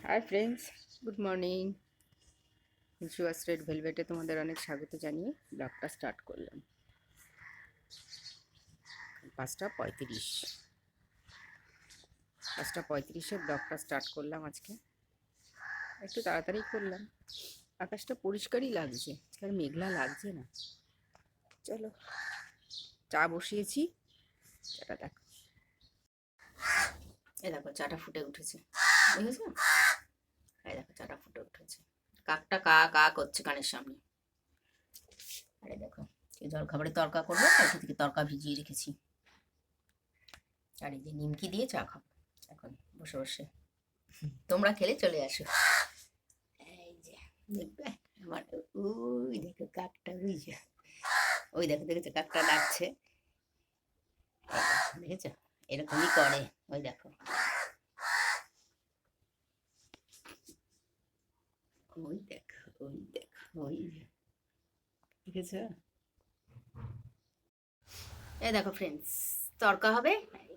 High friends, good morning. জুয়াস red ভেলভেটে তোমাদের অনেক স্বাগত জানিয়ে ব্লগটা স্টার্ট করলাম। 5:35 5:35 ব্লগটা স্টার্ট করলাম আজকে। একটু তাড়াতাড়ি করলাম। আকাশটা পরিষ্কারই লাগছে, আর মেঘলা লাগছে না। চলো, চা বসিয়েছি, চাটা দেখো। এ দেখো চাটা ফুটে উঠেছে, দেখেছো? এই দেখো চাটা ফুটে উঠেছে। কাকটা কা কা করছে কানের সামনে। আরে দেখো, জল খাবারে তরকা করবো, কালকে থেকে তরকা ভিজিয়ে রেখেছি। আর এই যে নিমকি দিয়ে চা খাবো এখন বসে বসে। তোমরা খেলে চলে আসো। এই যে দেখবে আমার, ওই দেখো কাকটা, ওই যে ওই দেখো, দেখেছো কাকটা ডাকছে, দেখেছো? এরকমই করে, ওই দেখো, ওই দেখো, ওই দেখো, ওই দেখেছো? এই দেখো ফ্রেন্ডস, তরকা হবে।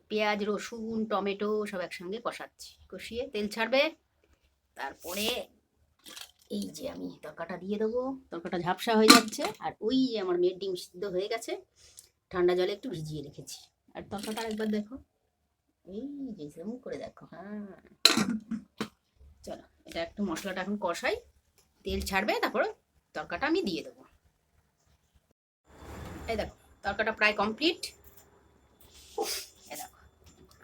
পেঁয়াজ রসুন টমেটো সব একসঙ্গে কষাচ্ছি, কষিয়ে তেল ছাড়বে, তারপরে এই যে আমি তরকাটা দিয়ে দেবো। তরকাটা ঝাপসা হয়ে যাচ্ছে, আর ওই যে আমার মেয়ের ডিম সিদ্ধ হয়ে গেছে, ঠান্ডা জলে একটু ভিজিয়ে রেখেছি। আর তরকাটা একবার দেখো, এই যে সেরকম করে দেখো। হ্যাঁ, চলো এটা একটু মশলাটা এখন কষাই, তেল ছাড়বে, তারপর তরকাটা আমি দিয়ে দেবো। এই দেখো তরকাটা প্রায় কমপ্লিট। এই দেখো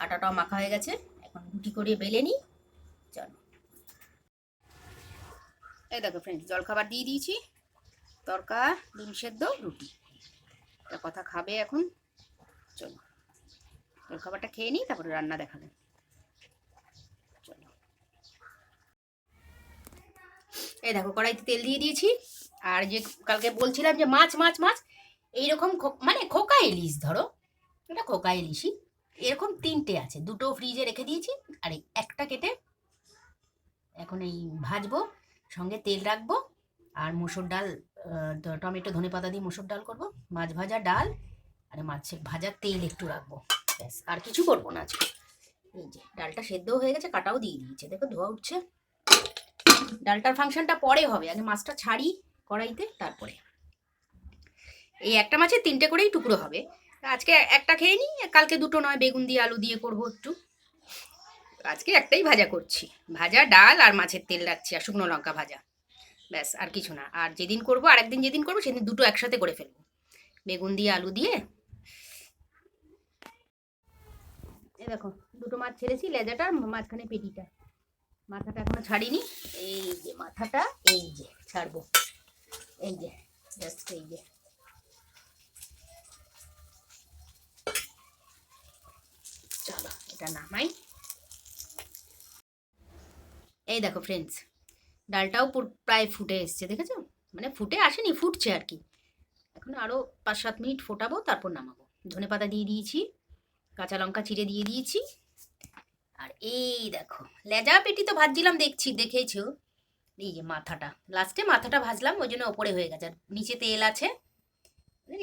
আটাটাও মাখা হয়ে গেছে, এখন রুটি করে বেলে নিই। চলো, এই দেখো ফ্রেন্ডস, জলখাবার দিয়ে দিয়েছি, তরকা ডিম সেদ্ধ রুটি। একটা কথা খাবে এখন, চলো জলখাবারটা খেয়ে নিই, তারপরে রান্না দেখাবে। চলো, এই দেখো কড়াইতে তেল দিয়ে দিয়েছি। আর যে কালকে বলছিলাম যে মাছ মাছ মাছ, এইরকম মানে খোকা ইলিশ, ধরো এটা খোকা ইলিশই, এরকম 3টে আছে, দুটো ফ্রিজে রেখে দিয়েছি, আর এই একটা কেটে এখন এই ভাজবো, সঙ্গে তেল রাখবো, আর মুসুর ডাল, টমেটো ধনে পাতা দিয়ে মুসুর ডাল করবো, মাছ ভাজা ডাল, আর মাছের ভাজার তেল একটু রাখবো, ব্যাস আর কিছু করবো না আজকে। এই যে ডালটা সেদ্ধও হয়ে গেছে, কাটাও দিয়ে দিয়েছে, দেখো ধোয়া উঠছে। ডালটার ফাংশনটা পরে হবে, আগে মাছটা ছাড়ি কড়াইতে, তারপরে এই একটা মাছের 3টে করেই টুকরো হবে। আজকে একটা খেয়ে নিই, কালকে দুটো নয়, বেগুন দিয়ে আলু দিয়ে করবো একটু। আজকে একটাই ভাজা করছি, ভাজা ডাল আর মাছের তেল রাখছি, আর শুকনো লঙ্কা ভাজা, ব্যাস আর কিছু না। আর যেদিন করবো, আরেকদিন যেদিন করবো সেদিন দুটো একসাথে করে ফেলবো, বেগুন দিয়ে আলু দিয়ে। এই দেখো দুটো মাছ ছেড়েছি, লেজাটা মাঝখানে পেটিটা, মাথাটা এখনো ছাড়িনি। এই যে মাথাটা, এই যে ছাড়বো, এই যে জাস্ট এই যে। চলো এটা নামাই। এই দেখো ফ্রেন্ডস, ডালটাও প্রায় ফুটে এসছে, দেখেছো? মানে ফুটে আসেনি, ফুটছে আর কি। এখন আরও 5-7 মিনিট ফোটাবো, তারপর নামাবো। ধনেপাতা দিয়ে দিয়েছি, কাঁচা লঙ্কা চিড়ে দিয়ে দিয়েছি। আর এই দেখো লেজা পেটি তো ভাজছিলাম, দেখেছো? এই যে মাথাটা, লাস্টে মাথাটা ভাজলাম, ওই জন্য ওপরে হয়ে গেছে, আর নিচে তেল আছে,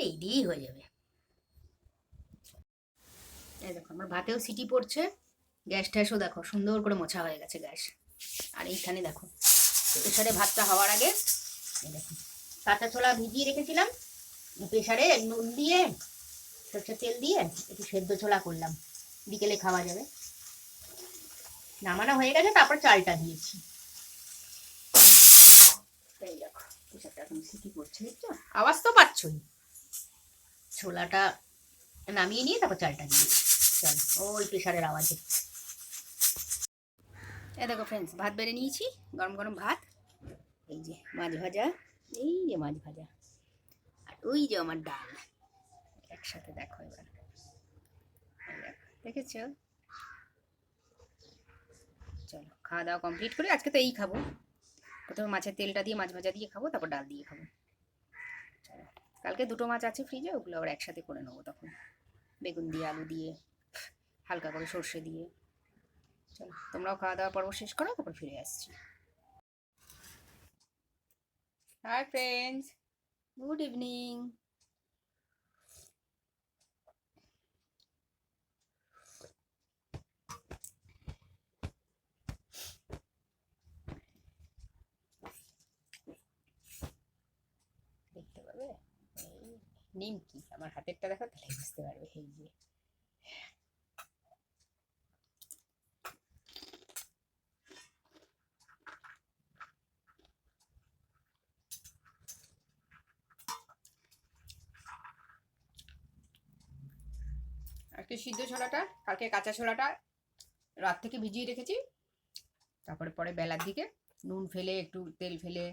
এই দিয়েই হয়ে যাবে। এই দেখো আমার ভাতেও সিটি পড়ছে, গ্যাস ট্যাসও দেখো সুন্দর করে মোছা হয়ে গেছে গ্যাস। আর এইখানে দেখো প্রেশারে ভাতটা হওয়ার আগে, এই দেখো কাঁচা ছোলা ভিজিয়ে রেখেছিলাম, প্রেশারে নুন দিয়ে সরষের তেল দিয়ে একটু সেদ্ধ ছোলা করলাম, বিকেলে খাওয়া যাবে। নামানো হয়ে গেছে, তারপর চালটা দিয়েছি। এই দেখো প্রেশারটা এখন সিটি পড়ছে, দেখছো? আওয়াজ তো পাচ্ছই। ছোলাটা নামিয়ে নিয়ে তারপর চালটা দিয়েছি। চলো, ওই প্রেশারের আওয়াজে। এই দেখো ফ্রেন্ডস, ভাত বেড়ে নিয়েছি, গরম গরম ভাত, এই যে মাছ ভাজা, এই যে মাছ ভাজা, আর ওই যে আমার ডাল, একসাথে দেখো এবার। দেখেছো? চলো খাওয়া দাওয়া কমপ্লিট করে, আজকে তো এই খাবো, প্রথমে মাছের তেলটা দিয়ে মাছ ভাজা দিয়ে খাবো, তারপর ডাল দিয়ে খাবো। চলো, কালকে দুটো মাছ আছে ফ্রিজে, ওগুলো আবার একসাথে করে নেবো তখন, বেগুন দিয়ে আলু দিয়ে, হালকা করে সর্ষে দিয়ে। চলো তোমরাও খাওয়া দাওয়া পর্ব শেষ করো, তারপর ফিরে আসছি। High friends, good evening. আমার হাতেরটা দেখো, তাহলে বুঝতে পারবে। এই যে আজকে সিদ্ধ ছোলাটা, কালকে কাঁচা ছোলাটা রাত থেকে ভিজিয়ে রেখেছি, তারপরে পরে বেলার দিকে নুন ফেলে একটু তেল ফেলে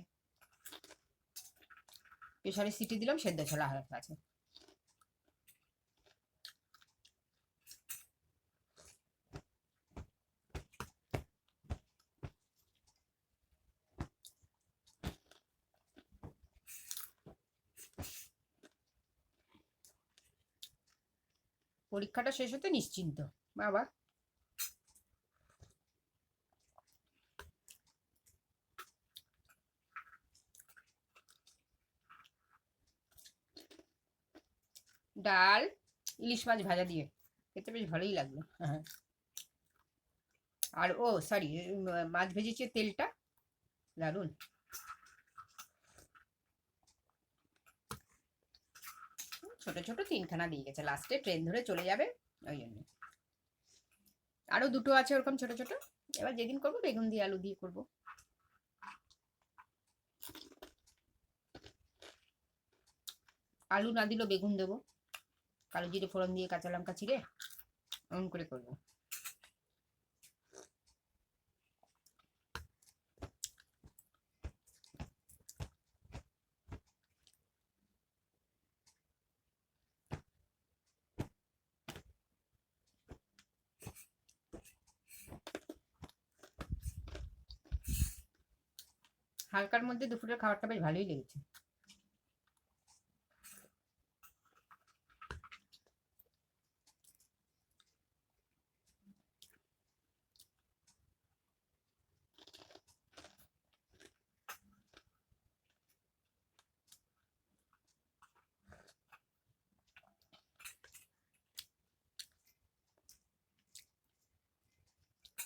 প্রেসারে সিটি দিলাম, সেদ্ধ ছোলা হয়ে গেছে। পরীক্ষাটা শেষ হতে নিশ্চিন্ত বাবা। ডাল ইলিশ মাছ ভাজা দিয়ে খেতে বেশ ভালোই লাগলো। হ্যাঁ, আর ও সরি, মাছ ভেজেছে তেলটা দারুণ। ছোট ছোট তিনখানা দিয়ে গেছে, লাস্টে ট্রেন ধরে চলে যাবে ওই জন্য। আরো দুটো আছে ওরকম ছোট ছোট, এবার যেদিন করবো বেগুন দিয়ে আলু দিয়ে করবো। আলু না দিলেও বেগুন দেবো, কালো জিরে ফোড়ন দিয়ে কাঁচা লঙ্কা চিড়ে এমন করে করবো। হালকার মধ্যে দুপুরের খাবারটা বেশ ভালোই লেগেছে।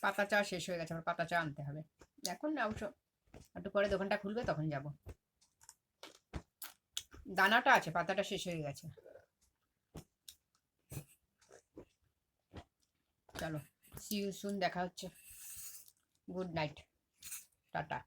পাতা চা শেষ হয়ে গেছে, আমার পাতা চা আনতে হবে এখন না, অবশ্য একটু পরে দোকানটা খুলবে তখন যাব। দানাটা আছে, পাতাটা শেষ হয়ে গেছে। চলো, সি ইউ সুন, দেখা হচ্ছে। Good night, tata.